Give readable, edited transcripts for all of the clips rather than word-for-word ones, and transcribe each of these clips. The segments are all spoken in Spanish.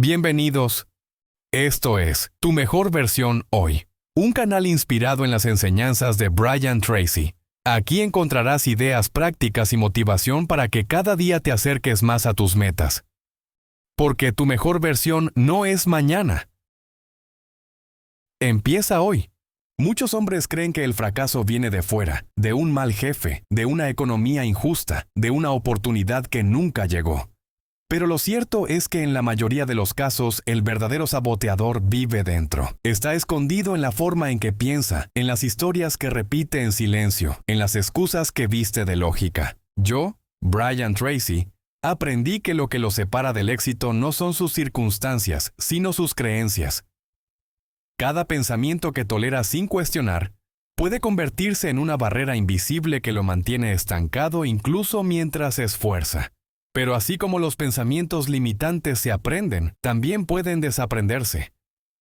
Bienvenidos. Esto es Tu Mejor Versión Hoy, un canal inspirado en las enseñanzas de Brian Tracy. Aquí encontrarás ideas prácticas y motivación para que cada día te acerques más a tus metas. Porque tu mejor versión no es mañana. Empieza hoy. Muchos hombres creen que el fracaso viene de fuera, de un mal jefe, de una economía injusta, de una oportunidad que nunca llegó. Pero lo cierto es que en la mayoría de los casos, el verdadero saboteador vive dentro. Está escondido en la forma en que piensa, en las historias que repite en silencio, en las excusas que viste de lógica. Yo, Brian Tracy, aprendí que lo que lo separa del éxito no son sus circunstancias, sino sus creencias. Cada pensamiento que tolera sin cuestionar puede convertirse en una barrera invisible que lo mantiene estancado incluso mientras se esfuerza. Pero así como los pensamientos limitantes se aprenden, también pueden desaprenderse.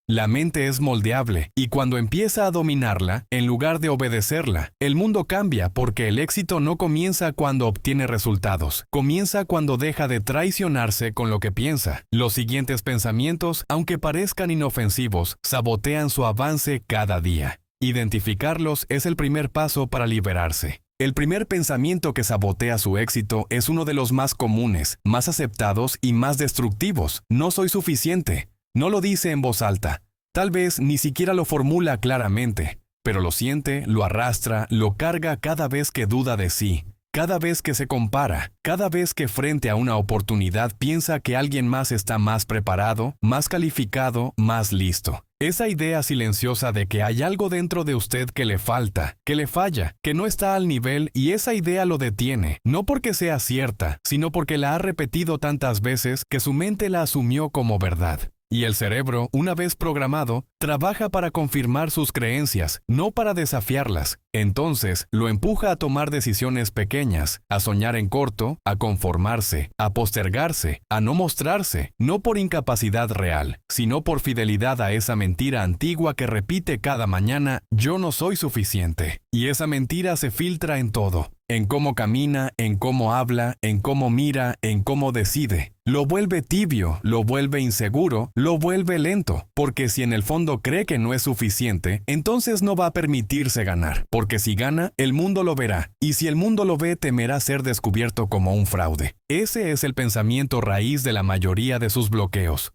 La mente es moldeable y cuando empieza a dominarla, en lugar de obedecerla, el mundo cambia porque el éxito no comienza cuando obtiene resultados, comienza cuando deja de traicionarse con lo que piensa. Los siguientes pensamientos, aunque parezcan inofensivos, sabotean su avance cada día. Identificarlos es el primer paso para liberarse. El primer pensamiento que sabotea su éxito es uno de los más comunes, más aceptados y más destructivos. No soy suficiente. No lo dice en voz alta. Tal vez ni siquiera lo formula claramente, pero lo siente, lo arrastra, lo carga cada vez que duda de sí, cada vez que se compara, cada vez que frente a una oportunidad piensa que alguien más está más preparado, más calificado, más listo. Esa idea silenciosa de que hay algo dentro de usted que le falta, que le falla, que no está al nivel y esa idea lo detiene, no porque sea cierta, sino porque la ha repetido tantas veces que su mente la asumió como verdad. Y el cerebro, una vez programado, trabaja para confirmar sus creencias, no para desafiarlas. Entonces, lo empuja a tomar decisiones pequeñas, a soñar en corto, a conformarse, a postergarse, a no mostrarse, no por incapacidad real, sino por fidelidad a esa mentira antigua que repite cada mañana: yo no soy suficiente. Y esa mentira se filtra en todo. En cómo camina, en cómo habla, en cómo mira, en cómo decide. Lo vuelve tibio, lo vuelve inseguro, lo vuelve lento, porque si en el fondo cree que no es suficiente, entonces no va a permitirse ganar, porque si gana, el mundo lo verá, y si el mundo lo ve, temerá ser descubierto como un fraude. Ese es el pensamiento raíz de la mayoría de sus bloqueos.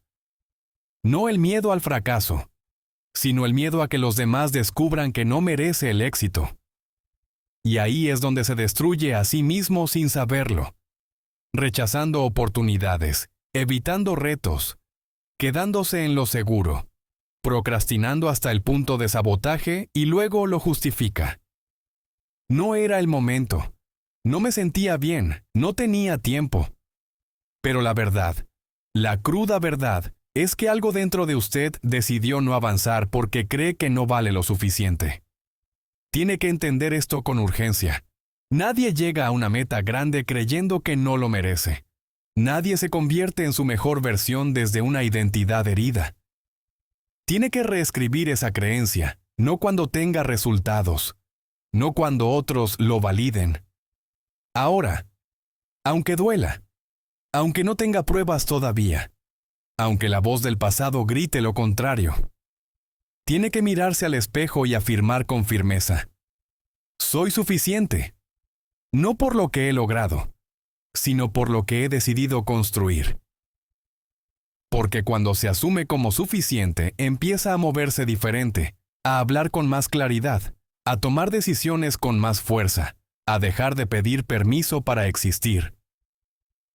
No el miedo al fracaso, sino el miedo a que los demás descubran que no merece el éxito. Y ahí es donde se destruye a sí mismo sin saberlo, rechazando oportunidades, evitando retos, quedándose en lo seguro, procrastinando hasta el punto de sabotaje y luego lo justifica. No era el momento, no me sentía bien, no tenía tiempo. Pero la verdad, la cruda verdad, es que algo dentro de usted decidió no avanzar porque cree que no vale lo suficiente. Tiene que entender esto con urgencia. Nadie llega a una meta grande creyendo que no lo merece. Nadie se convierte en su mejor versión desde una identidad herida. Tiene que reescribir esa creencia, no cuando tenga resultados, no cuando otros lo validen. Ahora, aunque duela, aunque no tenga pruebas todavía, aunque la voz del pasado grite lo contrario, tiene que mirarse al espejo y afirmar con firmeza: soy suficiente, no por lo que he logrado, sino por lo que he decidido construir. Porque cuando se asume como suficiente, empieza a moverse diferente, a hablar con más claridad, a tomar decisiones con más fuerza, a dejar de pedir permiso para existir.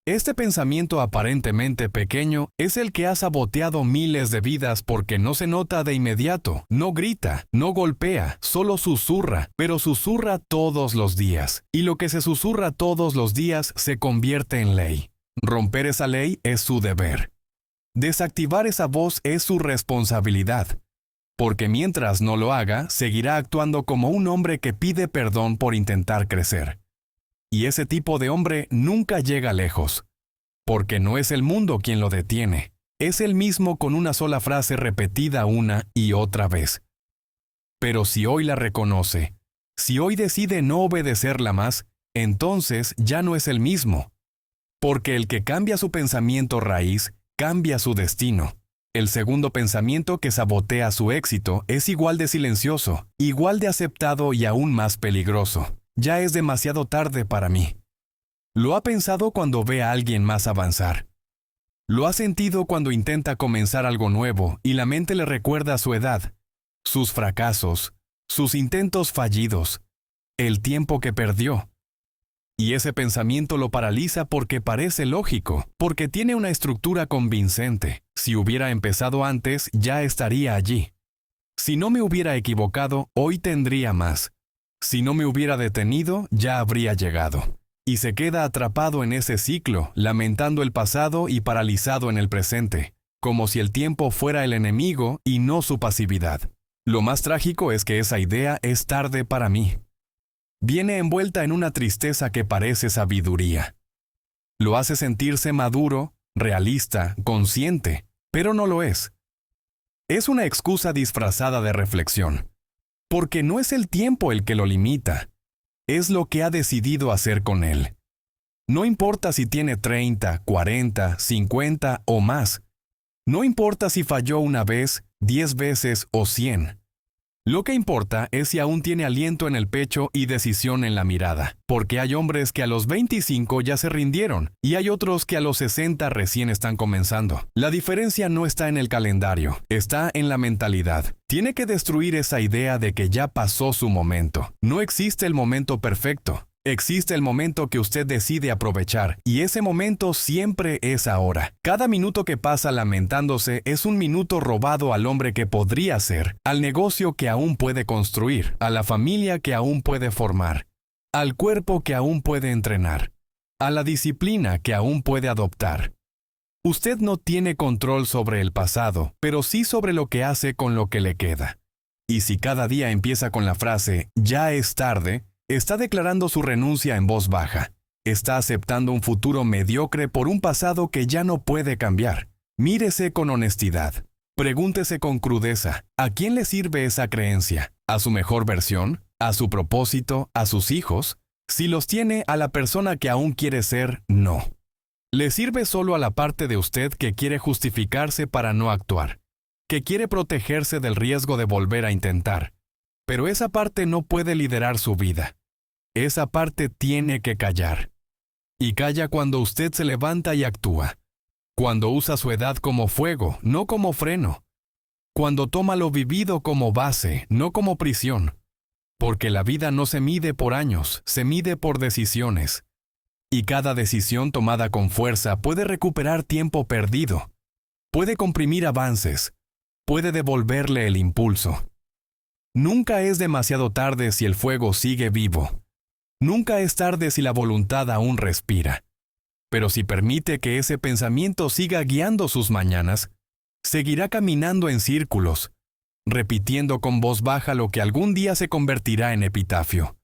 Este pensamiento aparentemente pequeño es el que ha saboteado miles de vidas porque no se nota de inmediato, no grita, no golpea, solo susurra, pero susurra todos los días. Y lo que se susurra todos los días se convierte en ley. Romper esa ley es su deber. Desactivar esa voz es su responsabilidad. Porque mientras no lo haga, seguirá actuando como un hombre que pide perdón por intentar crecer. Y ese tipo de hombre nunca llega lejos, porque no es el mundo quien lo detiene, es él mismo con una sola frase repetida una y otra vez. Pero si hoy la reconoce, si hoy decide no obedecerla más, entonces ya no es el mismo, porque el que cambia su pensamiento raíz cambia su destino. El segundo pensamiento que sabotea su éxito es igual de silencioso, igual de aceptado y aún más peligroso. Ya es demasiado tarde para mí. Lo ha pensado cuando ve a alguien más avanzar. Lo ha sentido cuando intenta comenzar algo nuevo y la mente le recuerda su edad, sus fracasos, sus intentos fallidos, el tiempo que perdió. Y ese pensamiento lo paraliza porque parece lógico, porque tiene una estructura convincente. Si hubiera empezado antes, ya estaría allí. Si no me hubiera equivocado, hoy tendría más. Si no me hubiera detenido, ya habría llegado. Y se queda atrapado en ese ciclo, lamentando el pasado y paralizado en el presente, como si el tiempo fuera el enemigo y no su pasividad. Lo más trágico es que esa idea es tarde para mí. Viene envuelta en una tristeza que parece sabiduría. Lo hace sentirse maduro, realista, consciente, pero no lo es. Es una excusa disfrazada de reflexión. Porque no es el tiempo el que lo limita, es lo que ha decidido hacer con él. No importa si tiene 30, 40, 50 o más. No importa si falló una vez, 10 veces o 100. Lo que importa es si aún tiene aliento en el pecho y decisión en la mirada, porque hay hombres que a los 25 ya se rindieron y hay otros que a los 60 recién están comenzando. La diferencia no está en el calendario, está en la mentalidad. Tiene que destruir esa idea de que ya pasó su momento. No existe el momento perfecto. Existe el momento que usted decide aprovechar, y ese momento siempre es ahora. Cada minuto que pasa lamentándose es un minuto robado al hombre que podría ser, al negocio que aún puede construir, a la familia que aún puede formar, al cuerpo que aún puede entrenar, a la disciplina que aún puede adoptar. Usted no tiene control sobre el pasado, pero sí sobre lo que hace con lo que le queda. Y si cada día empieza con la frase, "ya es tarde", está declarando su renuncia en voz baja. Está aceptando un futuro mediocre por un pasado que ya no puede cambiar. Mírese con honestidad. Pregúntese con crudeza, ¿a quién le sirve esa creencia? ¿A su mejor versión? ¿A su propósito? ¿A sus hijos? Si los tiene, a la persona que aún quiere ser, no. Le sirve solo a la parte de usted que quiere justificarse para no actuar, que quiere protegerse del riesgo de volver a intentar. Pero esa parte no puede liderar su vida. Esa parte tiene que callar. Y calla cuando usted se levanta y actúa. Cuando usa su edad como fuego, no como freno. Cuando toma lo vivido como base, no como prisión. Porque la vida no se mide por años, se mide por decisiones. Y cada decisión tomada con fuerza puede recuperar tiempo perdido. Puede comprimir avances. Puede devolverle el impulso. Nunca es demasiado tarde si el fuego sigue vivo. Nunca es tarde si la voluntad aún respira. Pero si permite que ese pensamiento siga guiando sus mañanas, seguirá caminando en círculos, repitiendo con voz baja lo que algún día se convertirá en epitafio.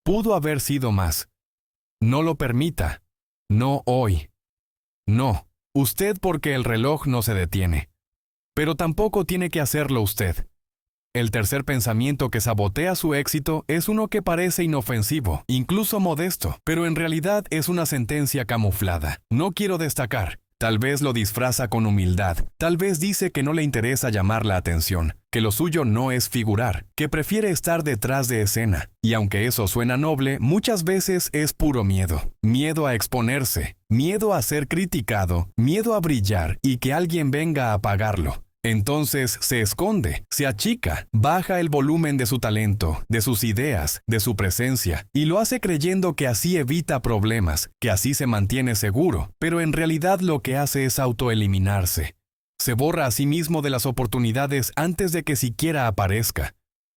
Pudo haber sido más. No lo permita. No hoy. No, usted porque el reloj no se detiene. Pero tampoco tiene que hacerlo usted. El tercer pensamiento que sabotea su éxito es uno que parece inofensivo, incluso modesto, pero en realidad es una sentencia camuflada. No quiero destacar. Tal vez lo disfraza con humildad. Tal vez dice que no le interesa llamar la atención, que lo suyo no es figurar, que prefiere estar detrás de escena. Y aunque eso suena noble, muchas veces es puro miedo. Miedo a exponerse, miedo a ser criticado, miedo a brillar y que alguien venga a apagarlo. Entonces se esconde, se achica, baja el volumen de su talento, de sus ideas, de su presencia, y lo hace creyendo que así evita problemas, que así se mantiene seguro, pero en realidad lo que hace es autoeliminarse. Se borra a sí mismo de las oportunidades antes de que siquiera aparezca,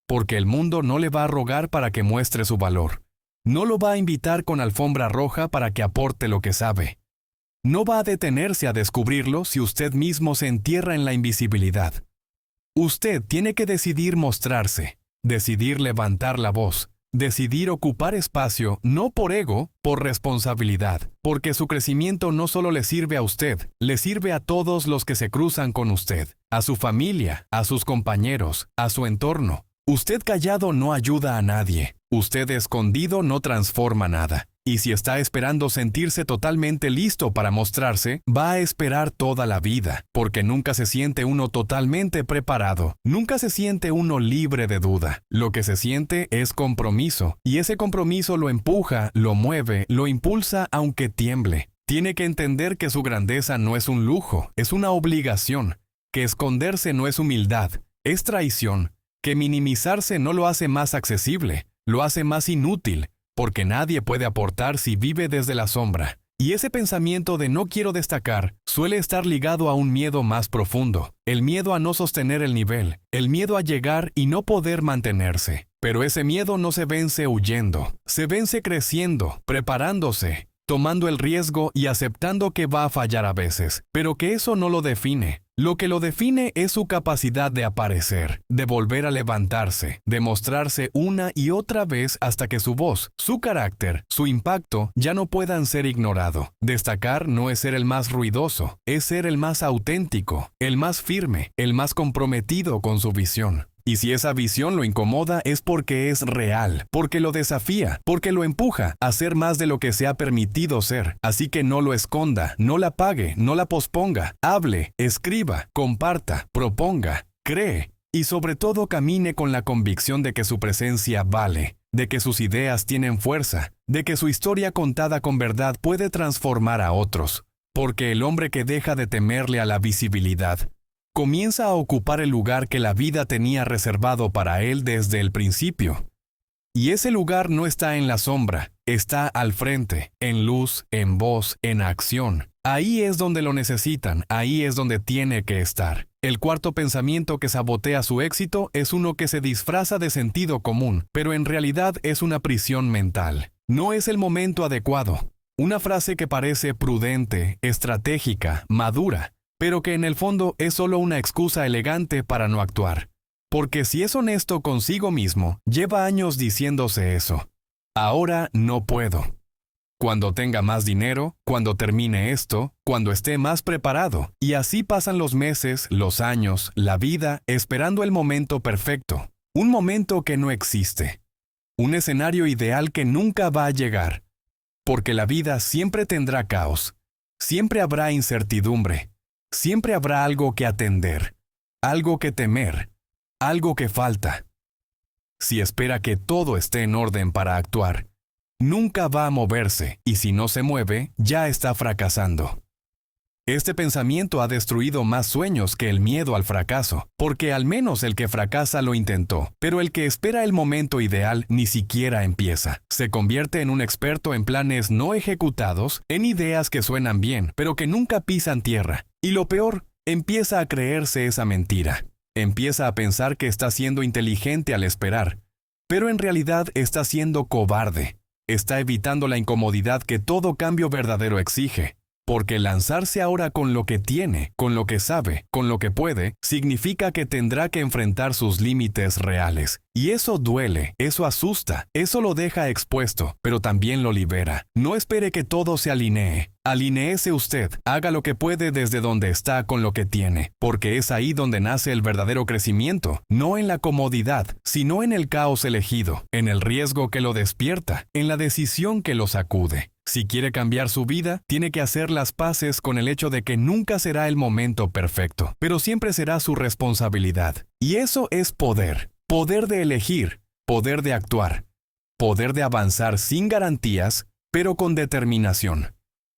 porque el mundo no le va a rogar para que muestre su valor. No lo va a invitar con alfombra roja para que aporte lo que sabe. No va a detenerse a descubrirlo si usted mismo se entierra en la invisibilidad. Usted tiene que decidir mostrarse, decidir levantar la voz, decidir ocupar espacio no por ego, por responsabilidad, porque su crecimiento no solo le sirve a usted, le sirve a todos los que se cruzan con usted, a su familia, a sus compañeros, a su entorno. Usted callado no ayuda a nadie, usted escondido no transforma nada. Y si está esperando sentirse totalmente listo para mostrarse, va a esperar toda la vida, porque nunca se siente uno totalmente preparado, nunca se siente uno libre de duda. Lo que se siente es compromiso, y ese compromiso lo empuja, lo mueve, lo impulsa aunque tiemble. Tiene que entender que su grandeza no es un lujo, es una obligación, que esconderse no es humildad, es traición, que minimizarse no lo hace más accesible, lo hace más inútil, porque nadie puede aportar si vive desde la sombra. Y ese pensamiento de no quiero destacar suele estar ligado a un miedo más profundo, el miedo a no sostener el nivel, el miedo a llegar y no poder mantenerse. Pero ese miedo no se vence huyendo, se vence creciendo, preparándose, tomando el riesgo y aceptando que va a fallar a veces, pero que eso no lo define. Lo que lo define es su capacidad de aparecer, de volver a levantarse, de mostrarse una y otra vez hasta que su voz, su carácter, su impacto ya no puedan ser ignorado. Destacar no es ser el más ruidoso, es ser el más auténtico, el más firme, el más comprometido con su visión. Y si esa visión lo incomoda es porque es real, porque lo desafía, porque lo empuja a ser más de lo que se ha permitido ser. Así que no lo esconda, no la apague, no la posponga. Hable, escriba, comparta, proponga, cree y sobre todo camine con la convicción de que su presencia vale, de que sus ideas tienen fuerza, de que su historia contada con verdad puede transformar a otros. Porque el hombre que deja de temerle a la visibilidad comienza a ocupar el lugar que la vida tenía reservado para él desde el principio. Y ese lugar no está en la sombra, está al frente, en luz, en voz, en acción. Ahí es donde lo necesitan, ahí es donde tiene que estar. El cuarto pensamiento que sabotea su éxito es uno que se disfraza de sentido común, pero en realidad es una prisión mental. No es el momento adecuado. Una frase que parece prudente, estratégica, madura, pero que en el fondo es solo una excusa elegante para no actuar. Porque si es honesto consigo mismo, lleva años diciéndose eso. Ahora no puedo. Cuando tenga más dinero, cuando termine esto, cuando esté más preparado. Y así pasan los meses, los años, la vida, esperando el momento perfecto. Un momento que no existe. Un escenario ideal que nunca va a llegar. Porque la vida siempre tendrá caos. Siempre habrá incertidumbre. Siempre habrá algo que atender, algo que temer, algo que falta. Si espera que todo esté en orden para actuar, nunca va a moverse y si no se mueve, ya está fracasando. Este pensamiento ha destruido más sueños que el miedo al fracaso, porque al menos el que fracasa lo intentó, pero el que espera el momento ideal ni siquiera empieza. Se convierte en un experto en planes no ejecutados, en ideas que suenan bien, pero que nunca pisan tierra. Y lo peor, empieza a creerse esa mentira. Empieza a pensar que está siendo inteligente al esperar, pero en realidad está siendo cobarde. Está evitando la incomodidad que todo cambio verdadero exige. Porque lanzarse ahora con lo que tiene, con lo que sabe, con lo que puede, significa que tendrá que enfrentar sus límites reales. Y eso duele, eso asusta, eso lo deja expuesto, pero también lo libera. No espere que todo se alinee. Alinéese usted, haga lo que puede desde donde está con lo que tiene, porque es ahí donde nace el verdadero crecimiento, no en la comodidad, sino en el caos elegido, en el riesgo que lo despierta, en la decisión que lo sacude. Si quiere cambiar su vida, tiene que hacer las paces con el hecho de que nunca será el momento perfecto, pero siempre será su responsabilidad. Y eso es poder. Poder de elegir, poder de actuar, poder de avanzar sin garantías, pero con determinación.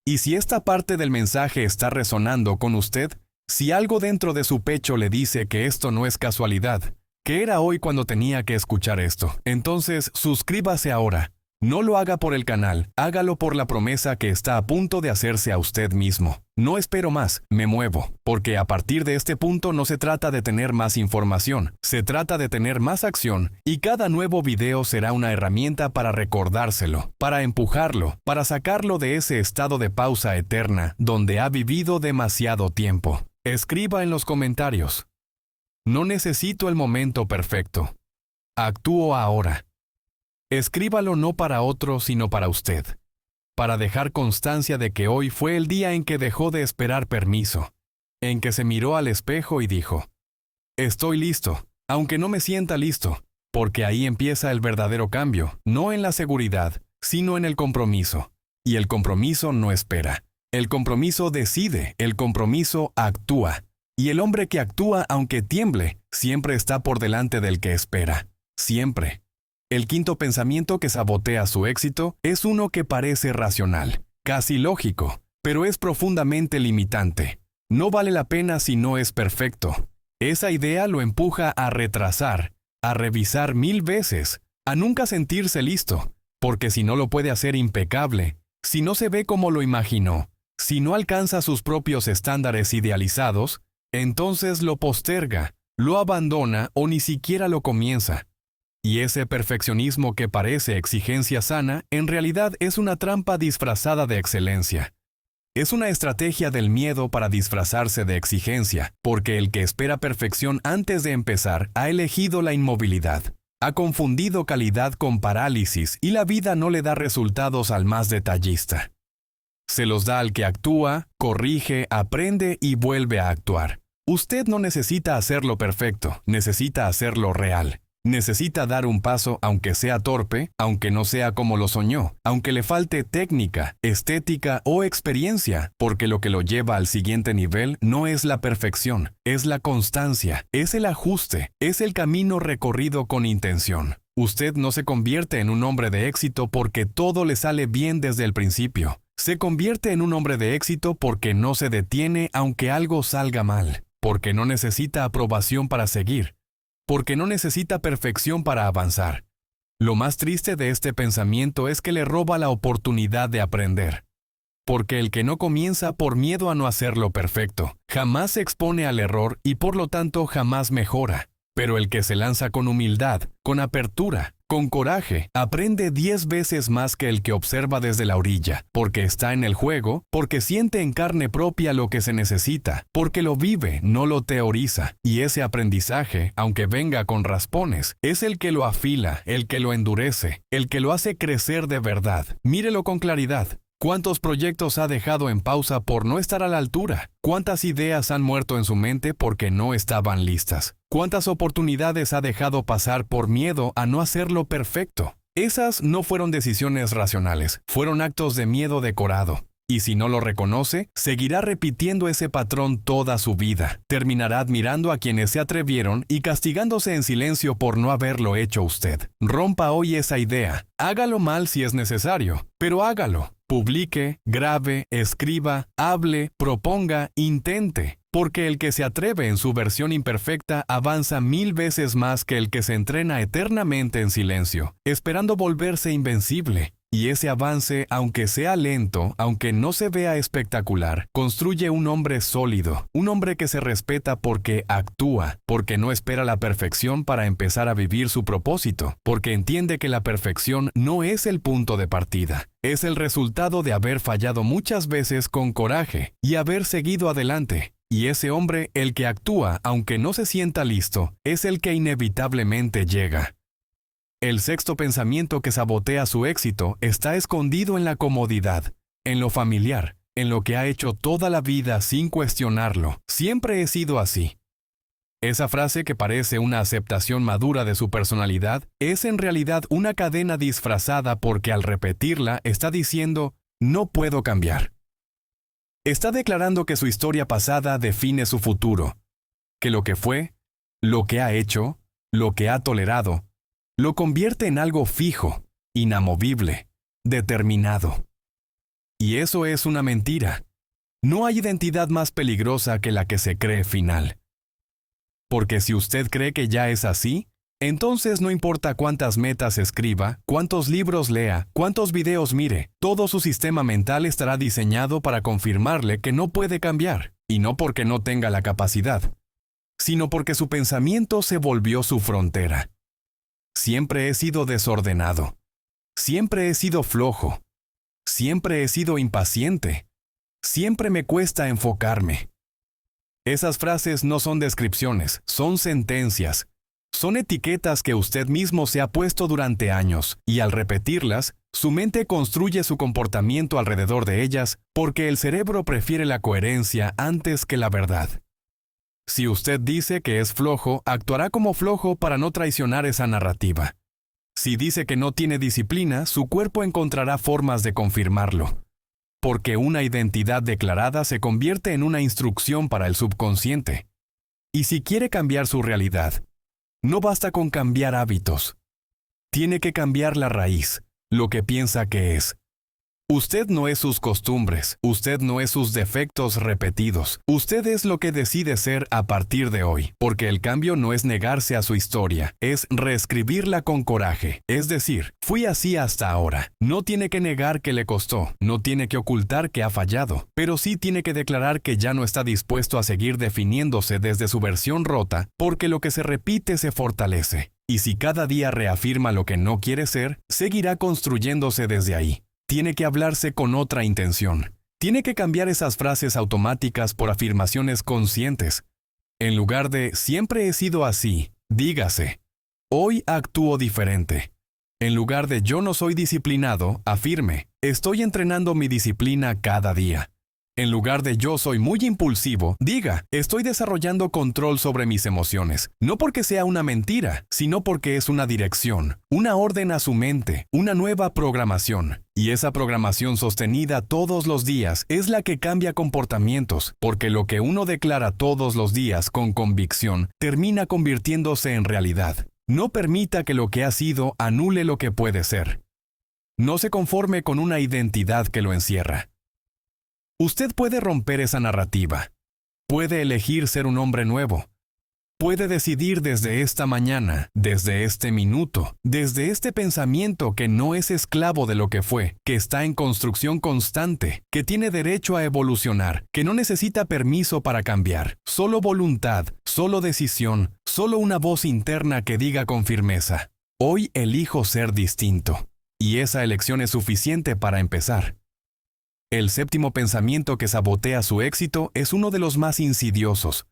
Y si esta parte del mensaje está resonando con usted, si algo dentro de su pecho le dice que esto no es casualidad, que era hoy cuando tenía que escuchar esto, entonces suscríbase ahora. No lo haga por el canal, hágalo por la promesa que está a punto de hacerse a usted mismo. No espero más, me muevo, porque a partir de este punto no se trata de tener más información, se trata de tener más acción, y cada nuevo video será una herramienta para recordárselo, para empujarlo, para sacarlo de ese estado de pausa eterna donde ha vivido demasiado tiempo. Escriba en los comentarios. No necesito el momento perfecto. Actúo ahora. Escríbalo no para otro, sino para usted, para dejar constancia de que hoy fue el día en que dejó de esperar permiso, en que se miró al espejo y dijo, estoy listo, aunque no me sienta listo, porque ahí empieza el verdadero cambio, no en la seguridad, sino en el compromiso. Y el compromiso no espera. El compromiso decide, el compromiso actúa. Y el hombre que actúa, aunque tiemble, siempre está por delante del que espera. Siempre. El quinto pensamiento que sabotea su éxito es uno que parece racional, casi lógico, pero es profundamente limitante. No vale la pena si no es perfecto. Esa idea lo empuja a retrasar, a revisar 1000 veces, a nunca sentirse listo, porque si no lo puede hacer impecable, si no se ve como lo imaginó, si no alcanza sus propios estándares idealizados, entonces lo posterga, lo abandona o ni siquiera lo comienza. Y ese perfeccionismo que parece exigencia sana, en realidad es una trampa disfrazada de excelencia. Es una estrategia del miedo para disfrazarse de exigencia, porque el que espera perfección antes de empezar ha elegido la inmovilidad. Ha confundido calidad con parálisis y la vida no le da resultados al más detallista. Se los da al que actúa, corrige, aprende y vuelve a actuar. Usted no necesita hacerlo perfecto, necesita hacerlo real. Necesita dar un paso aunque sea torpe, aunque no sea como lo soñó, aunque le falte técnica, estética o experiencia, porque lo que lo lleva al siguiente nivel no es la perfección, es la constancia, es el ajuste, es el camino recorrido con intención. Usted no se convierte en un hombre de éxito porque todo le sale bien desde el principio. Se convierte en un hombre de éxito porque no se detiene aunque algo salga mal, porque no necesita aprobación para seguir, porque no necesita perfección para avanzar. Lo más triste de este pensamiento es que le roba la oportunidad de aprender. Porque el que no comienza por miedo a no hacerlo perfecto, jamás se expone al error y por lo tanto jamás mejora. Pero el que se lanza con humildad, con apertura, con coraje, aprende 10 veces más que el que observa desde la orilla, porque está en el juego, porque siente en carne propia lo que se necesita, porque lo vive, no lo teoriza. Y ese aprendizaje, aunque venga con raspones, es el que lo afila, el que lo endurece, el que lo hace crecer de verdad. Mírelo con claridad. ¿Cuántos proyectos ha dejado en pausa por no estar a la altura? ¿Cuántas ideas han muerto en su mente porque no estaban listas? ¿Cuántas oportunidades ha dejado pasar por miedo a no hacerlo perfecto? Esas no fueron decisiones racionales, fueron actos de miedo decorado. Y si no lo reconoce, seguirá repitiendo ese patrón toda su vida. Terminará admirando a quienes se atrevieron y castigándose en silencio por no haberlo hecho usted. Rompa hoy esa idea. Hágalo mal si es necesario, pero hágalo. Publique, grabe, escriba, hable, proponga, intente. Porque el que se atreve en su versión imperfecta avanza 1000 veces más que el que se entrena eternamente en silencio, esperando volverse invencible. Y ese avance, aunque sea lento, aunque no se vea espectacular, construye un hombre sólido, un hombre que se respeta porque actúa, porque no espera la perfección para empezar a vivir su propósito, porque entiende que la perfección no es el punto de partida, es el resultado de haber fallado muchas veces con coraje y haber seguido adelante. Y ese hombre, el que actúa aunque no se sienta listo, es el que inevitablemente llega. El sexto pensamiento que sabotea su éxito está escondido en la comodidad, en lo familiar, en lo que ha hecho toda la vida sin cuestionarlo. Siempre he sido así. Esa frase que parece una aceptación madura de su personalidad es en realidad una cadena disfrazada porque al repetirla está diciendo, no puedo cambiar. Está declarando que su historia pasada define su futuro, que lo que fue, lo que ha hecho, lo que ha tolerado, lo convierte en algo fijo, inamovible, determinado. Y eso es una mentira. No hay identidad más peligrosa que la que se cree final. Porque si usted cree que ya es así, entonces no importa cuántas metas escriba, cuántos libros lea, cuántos videos mire, todo su sistema mental estará diseñado para confirmarle que no puede cambiar, y no porque no tenga la capacidad, sino porque su pensamiento se volvió su frontera. Siempre he sido desordenado. Siempre he sido flojo. Siempre he sido impaciente. Siempre me cuesta enfocarme. Esas frases no son descripciones, son sentencias. Son etiquetas que usted mismo se ha puesto durante años, y al repetirlas, su mente construye su comportamiento alrededor de ellas porque el cerebro prefiere la coherencia antes que la verdad. Si usted dice que es flojo, actuará como flojo para no traicionar esa narrativa. Si dice que no tiene disciplina, su cuerpo encontrará formas de confirmarlo. Porque una identidad declarada se convierte en una instrucción para el subconsciente. Y si quiere cambiar su realidad, no basta con cambiar hábitos. Tiene que cambiar la raíz, lo que piensa que es. Usted no es sus costumbres, usted no es sus defectos repetidos, usted es lo que decide ser a partir de hoy, porque el cambio no es negarse a su historia, es reescribirla con coraje, es decir, fui así hasta ahora. No tiene que negar que le costó, no tiene que ocultar que ha fallado, pero sí tiene que declarar que ya no está dispuesto a seguir definiéndose desde su versión rota, porque lo que se repite se fortalece, y si cada día reafirma lo que no quiere ser, seguirá construyéndose desde ahí. Tiene que hablarse con otra intención. Tiene que cambiar esas frases automáticas por afirmaciones conscientes. En lugar de siempre he sido así, dígase, hoy actúo diferente. En lugar de yo no soy disciplinado, afirme, estoy entrenando mi disciplina cada día. En lugar de yo soy muy impulsivo, diga, estoy desarrollando control sobre mis emociones. No porque sea una mentira, sino porque es una dirección, una orden a su mente, una nueva programación. Y esa programación sostenida todos los días es la que cambia comportamientos, porque lo que uno declara todos los días con convicción termina convirtiéndose en realidad. No permita que lo que ha sido anule lo que puede ser. No se conforme con una identidad que lo encierra. Usted puede romper esa narrativa. Puede elegir ser un hombre nuevo. Puede decidir desde esta mañana, desde este minuto, desde este pensamiento que no es esclavo de lo que fue, que está en construcción constante, que tiene derecho a evolucionar, que no necesita permiso para cambiar, solo voluntad, solo decisión, solo una voz interna que diga con firmeza, hoy elijo ser distinto. Y esa elección es suficiente para empezar. El séptimo pensamiento que sabotea su éxito es uno de los más insidiosos,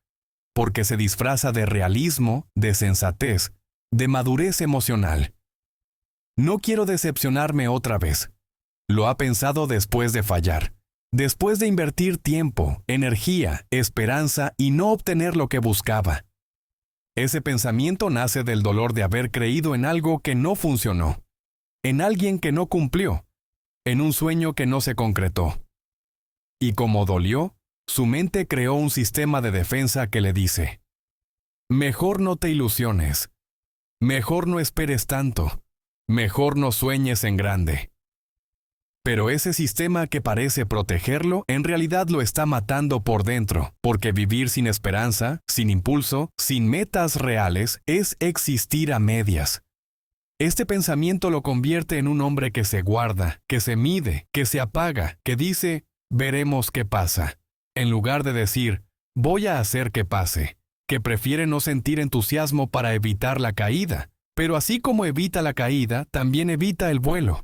porque se disfraza de realismo, de sensatez, de madurez emocional. No quiero decepcionarme otra vez. Lo ha pensado después de fallar, después de invertir tiempo, energía, esperanza y no obtener lo que buscaba. Ese pensamiento nace del dolor de haber creído en algo que no funcionó, en alguien que no cumplió, en un sueño que no se concretó. Y como dolió, su mente creó un sistema de defensa que le dice, mejor no te ilusiones, mejor no esperes tanto, mejor no sueñes en grande. Pero ese sistema que parece protegerlo, en realidad lo está matando por dentro, porque vivir sin esperanza, sin impulso, sin metas reales, es existir a medias. Este pensamiento lo convierte en un hombre que se guarda, que se mide, que se apaga, que dice, veremos qué pasa, en lugar de decir, voy a hacer que pase, que prefiere no sentir entusiasmo para evitar la caída, pero así como evita la caída, también evita el vuelo,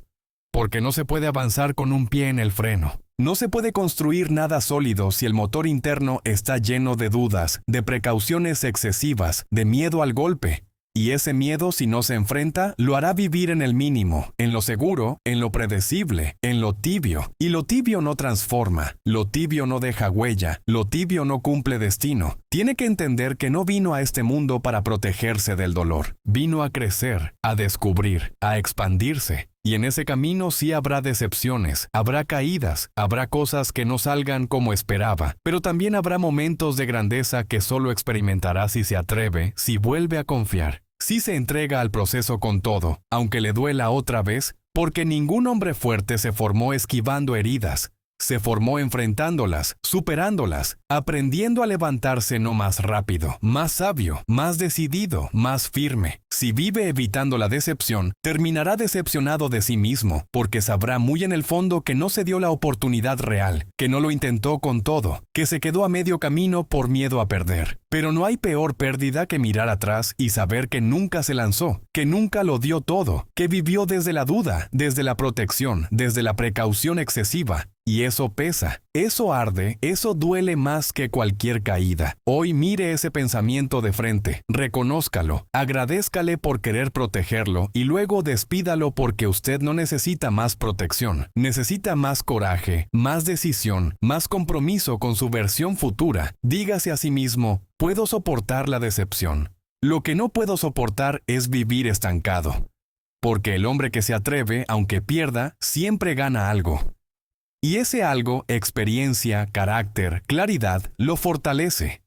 porque no se puede avanzar con un pie en el freno. No se puede construir nada sólido si el motor interno está lleno de dudas, de precauciones excesivas, de miedo al golpe. Y ese miedo, si no se enfrenta, lo hará vivir en el mínimo, en lo seguro, en lo predecible, en lo tibio. Y lo tibio no transforma, lo tibio no deja huella, lo tibio no cumple destino. Tiene que entender que no vino a este mundo para protegerse del dolor. Vino a crecer, a descubrir, a expandirse. Y en ese camino sí habrá decepciones, habrá caídas, habrá cosas que no salgan como esperaba, pero también habrá momentos de grandeza que solo experimentará si se atreve, si vuelve a confiar, si se entrega al proceso con todo, aunque le duela otra vez, porque ningún hombre fuerte se formó esquivando heridas. Se formó enfrentándolas, superándolas, aprendiendo a levantarse no más rápido, más sabio, más decidido, más firme. Si vive evitando la decepción, terminará decepcionado de sí mismo, porque sabrá muy en el fondo que no se dio la oportunidad real, que no lo intentó con todo, que se quedó a medio camino por miedo a perder. Pero no hay peor pérdida que mirar atrás y saber que nunca se lanzó, que nunca lo dio todo, que vivió desde la duda, desde la protección, desde la precaución excesiva. Y eso pesa, eso arde, eso duele más que cualquier caída. Hoy mire ese pensamiento de frente, reconózcalo, agradézcale por querer protegerlo y luego despídalo porque usted no necesita más protección, necesita más coraje, más decisión, más compromiso con su versión futura. Dígase a sí mismo, puedo soportar la decepción. Lo que no puedo soportar es vivir estancado. porque el hombre que se atreve, aunque pierda, siempre gana algo. Y ese algo, experiencia, carácter, claridad, lo fortalece.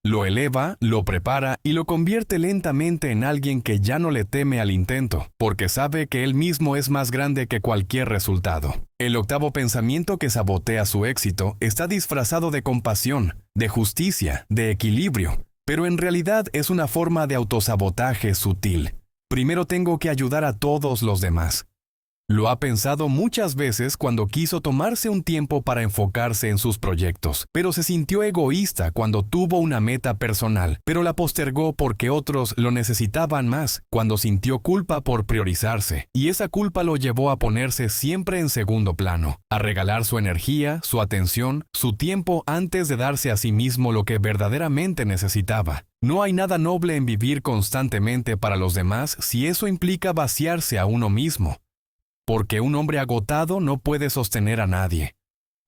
Lo eleva, lo prepara y lo convierte lentamente en alguien que ya no le teme al intento, porque sabe que él mismo es más grande que cualquier resultado. El octavo pensamiento que sabotea su éxito está disfrazado de compasión, de justicia, de equilibrio, pero en realidad es una forma de autosabotaje sutil. Primero tengo que ayudar a todos los demás. Lo ha pensado muchas veces cuando quiso tomarse un tiempo para enfocarse en sus proyectos, pero se sintió egoísta cuando tuvo una meta personal, pero la postergó porque otros lo necesitaban más, cuando sintió culpa por priorizarse, y esa culpa lo llevó a ponerse siempre en segundo plano, a regalar su energía, su atención, su tiempo antes de darse a sí mismo lo que verdaderamente necesitaba. No hay nada noble en vivir constantemente para los demás si eso implica vaciarse a uno mismo. Porque un hombre agotado no puede sostener a nadie.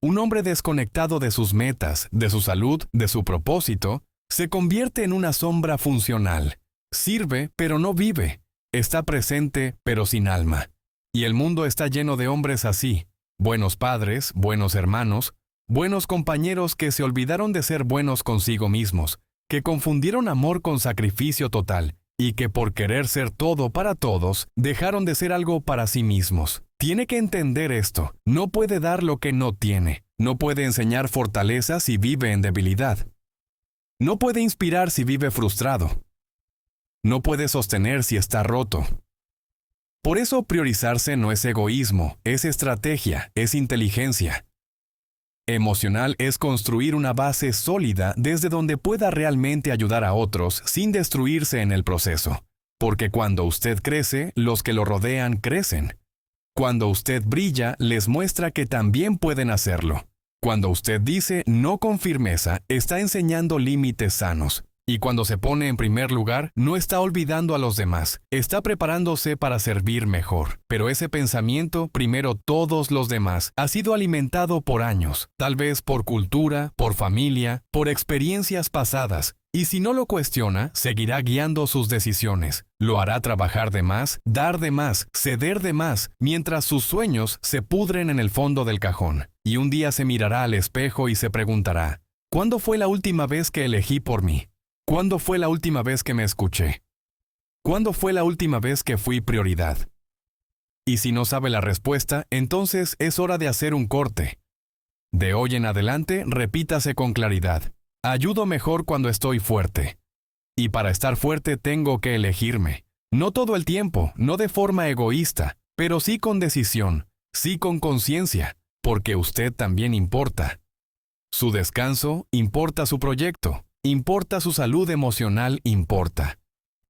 Un hombre desconectado de sus metas, de su salud, de su propósito, se convierte en una sombra funcional. Sirve, pero no vive. Está presente, pero sin alma. Y el mundo está lleno de hombres así. Buenos padres, buenos hermanos, buenos compañeros que se olvidaron de ser buenos consigo mismos, que confundieron amor con sacrificio total, y que por querer ser todo para todos, dejaron de ser algo para sí mismos. Tiene que entender esto. No puede dar lo que no tiene. No puede enseñar fortaleza si vive en debilidad. No puede inspirar si vive frustrado. No puede sostener si está roto. Por eso priorizarse no es egoísmo, es estrategia, es inteligencia. Emocional es construir una base sólida desde donde pueda realmente ayudar a otros sin destruirse en el proceso. Porque cuando usted crece, los que lo rodean crecen. Cuando usted brilla, les muestra que también pueden hacerlo. Cuando usted dice no con firmeza, está enseñando límites sanos. Y cuando se pone en primer lugar, no está olvidando a los demás, está preparándose para servir mejor. Pero ese pensamiento, primero todos los demás, ha sido alimentado por años, tal vez por cultura, por familia, por experiencias pasadas. Y si no lo cuestiona, seguirá guiando sus decisiones. Lo hará trabajar de más, dar de más, ceder de más, mientras sus sueños se pudren en el fondo del cajón. Y un día se mirará al espejo y se preguntará, ¿cuándo fue la última vez que elegí por mí? ¿Cuándo fue la última vez que me escuché? ¿Cuándo fue la última vez que fui prioridad? Y si no sabe la respuesta, entonces es hora de hacer un corte. De hoy en adelante, repítase con claridad. Ayudo mejor cuando estoy fuerte. Y para estar fuerte tengo que elegirme. No todo el tiempo, no de forma egoísta, pero sí con decisión, sí con conciencia, porque usted también importa. Su descanso importa, su proyecto. Importa, su salud emocional importa.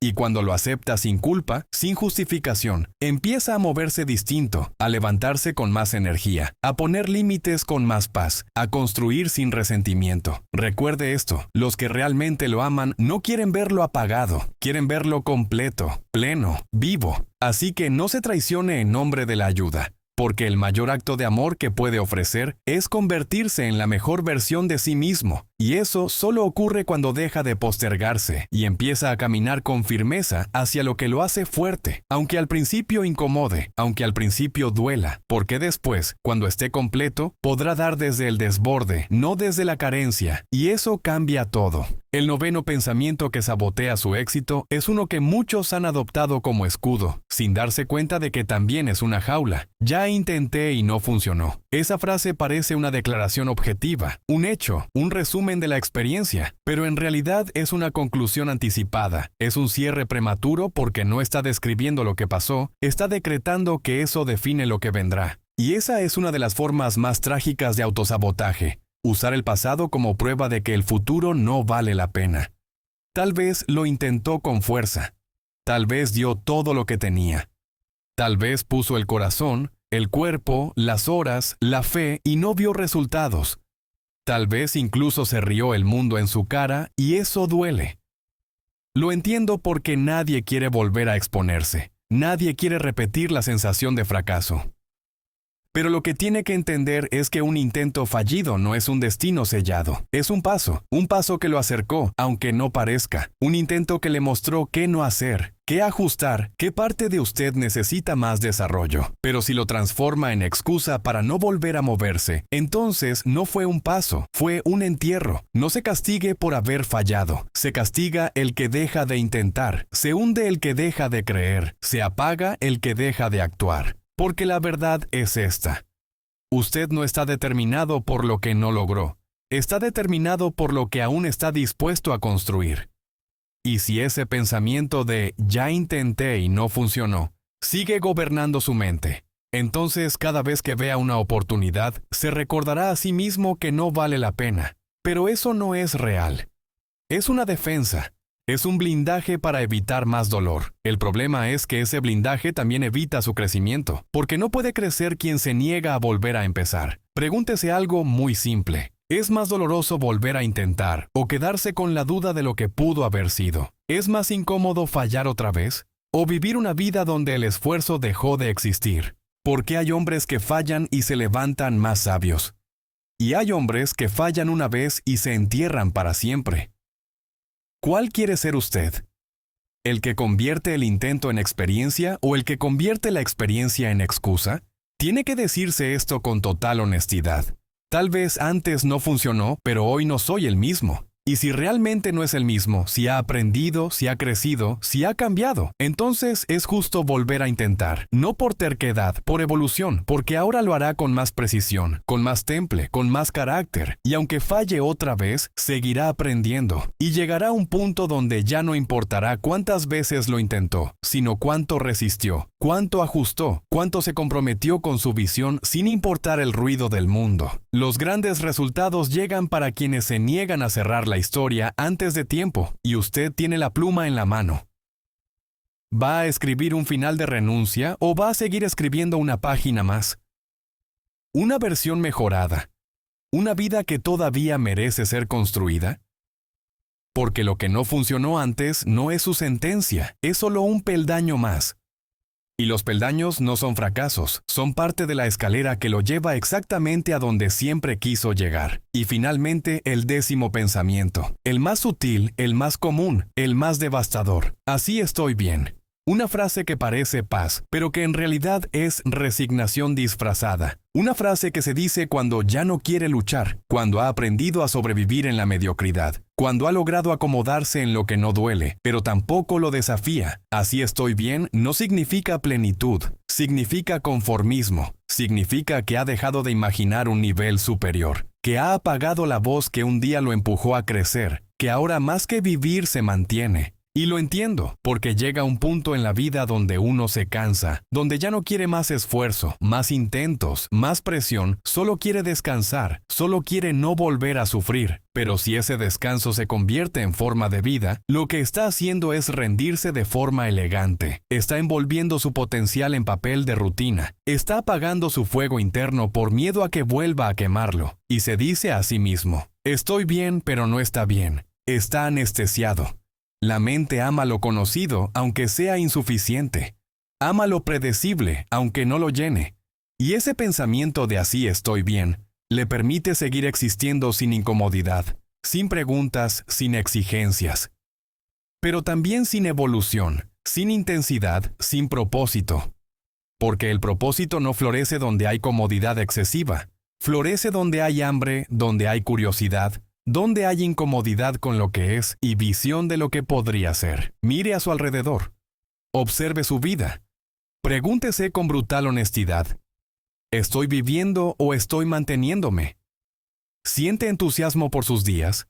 Y cuando lo acepta sin culpa, sin justificación, empieza a moverse distinto, a levantarse con más energía, a poner límites con más paz, a construir sin resentimiento. Recuerde esto, los que realmente lo aman no quieren verlo apagado, quieren verlo completo, pleno, vivo. Así que no se traicione en nombre de la ayuda. Porque el mayor acto de amor que puede ofrecer es convertirse en la mejor versión de sí mismo, y eso solo ocurre cuando deja de postergarse y empieza a caminar con firmeza hacia lo que lo hace fuerte, aunque al principio incomode, aunque al principio duela, porque después, cuando esté completo, podrá dar desde el desborde, no desde la carencia, y eso cambia todo. El noveno pensamiento que sabotea su éxito es uno que muchos han adoptado como escudo, sin darse cuenta de que también es una jaula. Ya intenté y no funcionó. Esa frase parece una declaración objetiva, un hecho, un resumen de la experiencia, pero en realidad es una conclusión anticipada. Es un cierre prematuro porque no está describiendo lo que pasó, está decretando que eso define lo que vendrá. Y esa es una de las formas más trágicas de autosabotaje. Usar el pasado como prueba de que el futuro no vale la pena. Tal vez lo intentó con fuerza. Tal vez dio todo lo que tenía. Tal vez puso el corazón, el cuerpo, las horas, la fe y no vio resultados. Tal vez incluso se rió el mundo en su cara y eso duele. Lo entiendo porque nadie quiere volver a exponerse. Nadie quiere repetir la sensación de fracaso. Pero lo que tiene que entender es que un intento fallido no es un destino sellado. Es un paso que lo acercó, aunque no parezca. Un intento que le mostró qué no hacer, qué ajustar, qué parte de usted necesita más desarrollo. Pero si lo transforma en excusa para no volver a moverse, entonces no fue un paso, fue un entierro. No se castigue por haber fallado. Se castiga el que deja de intentar. Se hunde el que deja de creer. Se apaga el que deja de actuar. Porque la verdad es esta. Usted no está determinado por lo que no logró. Está determinado por lo que aún está dispuesto a construir. Y si ese pensamiento de "ya intenté y no funcionó" sigue gobernando su mente, entonces cada vez que vea una oportunidad, se recordará a sí mismo que no vale la pena. Pero eso no es real. Es una defensa. Es un blindaje para evitar más dolor. El problema es que ese blindaje también evita su crecimiento, porque no puede crecer quien se niega a volver a empezar. Pregúntese algo muy simple. ¿Es más doloroso volver a intentar o quedarse con la duda de lo que pudo haber sido? ¿Es más incómodo fallar otra vez? ¿O vivir una vida donde el esfuerzo dejó de existir? Porque hay hombres que fallan y se levantan más sabios. Y hay hombres que fallan una vez y se entierran para siempre. ¿Cuál quiere ser usted? ¿El que convierte el intento en experiencia o el que convierte la experiencia en excusa? Tiene que decirse esto con total honestidad. Tal vez antes no funcionó, pero hoy no soy el mismo. Y si realmente no es el mismo, si ha aprendido, si ha crecido, si ha cambiado, entonces es justo volver a intentar. No por terquedad, por evolución, porque ahora lo hará con más precisión, con más temple, con más carácter. Y aunque falle otra vez, seguirá aprendiendo. Y llegará a un punto donde ya no importará cuántas veces lo intentó, sino cuánto resistió, cuánto ajustó, cuánto se comprometió con su visión sin importar el ruido del mundo. Los grandes resultados llegan para quienes se niegan a cerrar la historia antes de tiempo, y usted tiene la pluma en la mano. ¿Va a escribir un final de renuncia o va a seguir escribiendo una página más? ¿Una versión mejorada? ¿Una vida que todavía merece ser construida? Porque lo que no funcionó antes no es su sentencia, es solo un peldaño más. Y los peldaños no son fracasos, son parte de la escalera que lo lleva exactamente a donde siempre quiso llegar. Y finalmente, el 10º pensamiento, el más sutil, el más común, el más devastador. Así estoy bien. Una frase que parece paz, pero que en realidad es resignación disfrazada. Una frase que se dice cuando ya no quiere luchar, cuando ha aprendido a sobrevivir en la mediocridad, cuando ha logrado acomodarse en lo que no duele, pero tampoco lo desafía. Así estoy bien no significa plenitud, significa conformismo, significa que ha dejado de imaginar un nivel superior, que ha apagado la voz que un día lo empujó a crecer, que ahora más que vivir se mantiene. Y lo entiendo, porque llega un punto en la vida donde uno se cansa, donde ya no quiere más esfuerzo, más intentos, más presión, solo quiere descansar, solo quiere no volver a sufrir. Pero si ese descanso se convierte en forma de vida, lo que está haciendo es rendirse de forma elegante. Está envolviendo su potencial en papel de rutina. Está apagando su fuego interno por miedo a que vuelva a quemarlo. Y se dice a sí mismo, estoy bien, pero no está bien. Está anestesiado. La mente ama lo conocido, aunque sea insuficiente. Ama lo predecible, aunque no lo llene. Y ese pensamiento de así estoy bien, le permite seguir existiendo sin incomodidad, sin preguntas, sin exigencias. Pero también sin evolución, sin intensidad, sin propósito. Porque el propósito no florece donde hay comodidad excesiva. Florece donde hay hambre, donde hay curiosidad, donde hay incomodidad con lo que es y visión de lo que podría ser. Mire a su alrededor. Observe su vida. Pregúntese con brutal honestidad. ¿Estoy viviendo o estoy manteniéndome? ¿Siente entusiasmo por sus días?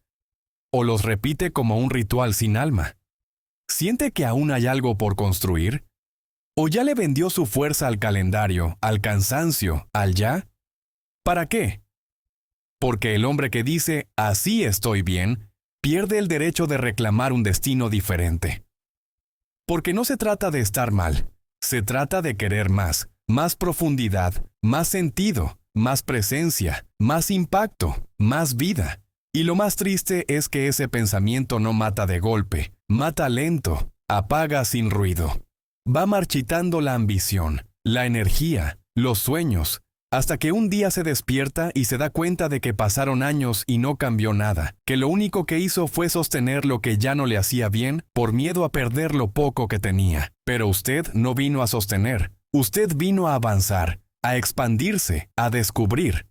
¿O los repite como un ritual sin alma? ¿Siente que aún hay algo por construir? ¿O ya le vendió su fuerza al calendario, al cansancio, al ya? ¿Para qué? Porque el hombre que dice, así estoy bien, pierde el derecho de reclamar un destino diferente. Porque no se trata de estar mal, se trata de querer más, más profundidad, más sentido, más presencia, más impacto, más vida. Y lo más triste es que ese pensamiento no mata de golpe, mata lento, apaga sin ruido. Va marchitando la ambición, la energía, los sueños, hasta que un día se despierta y se da cuenta de que pasaron años y no cambió nada, que lo único que hizo fue sostener lo que ya no le hacía bien por miedo a perder lo poco que tenía. Pero usted no vino a sostener, usted vino a avanzar, a expandirse, a descubrir.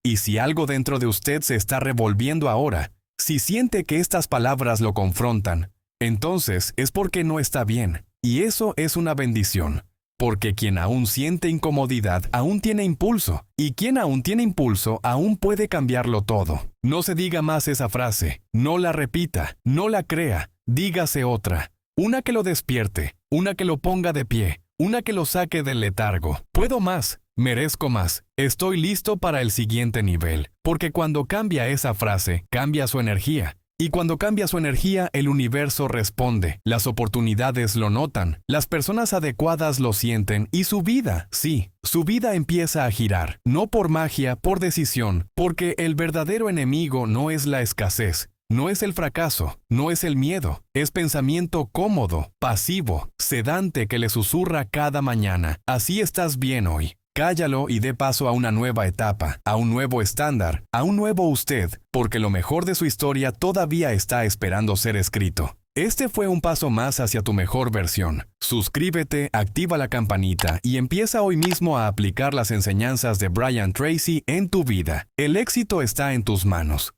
Y si algo dentro de usted se está revolviendo ahora, si siente que estas palabras lo confrontan, entonces es porque no está bien, y eso es una bendición. Porque quien aún siente incomodidad aún tiene impulso, y quien aún tiene impulso aún puede cambiarlo todo. No se diga más esa frase, no la repita, no la crea, dígase otra. Una que lo despierte, una que lo ponga de pie, una que lo saque del letargo. Puedo más, merezco más, estoy listo para el siguiente nivel. Porque cuando cambia esa frase, cambia su energía. Y cuando cambia su energía, el universo responde, las oportunidades lo notan, las personas adecuadas lo sienten y su vida, sí, su vida empieza a girar, no por magia, por decisión, porque el verdadero enemigo no es la escasez, no es el fracaso, no es el miedo, es pensamiento cómodo, pasivo, sedante que le susurra cada mañana, así estás bien hoy. Cállalo y dé paso a una nueva etapa, a un nuevo estándar, a un nuevo usted, porque lo mejor de su historia todavía está esperando ser escrito. Este fue un paso más hacia tu mejor versión. Suscríbete, activa la campanita y empieza hoy mismo a aplicar las enseñanzas de Brian Tracy en tu vida. El éxito está en tus manos.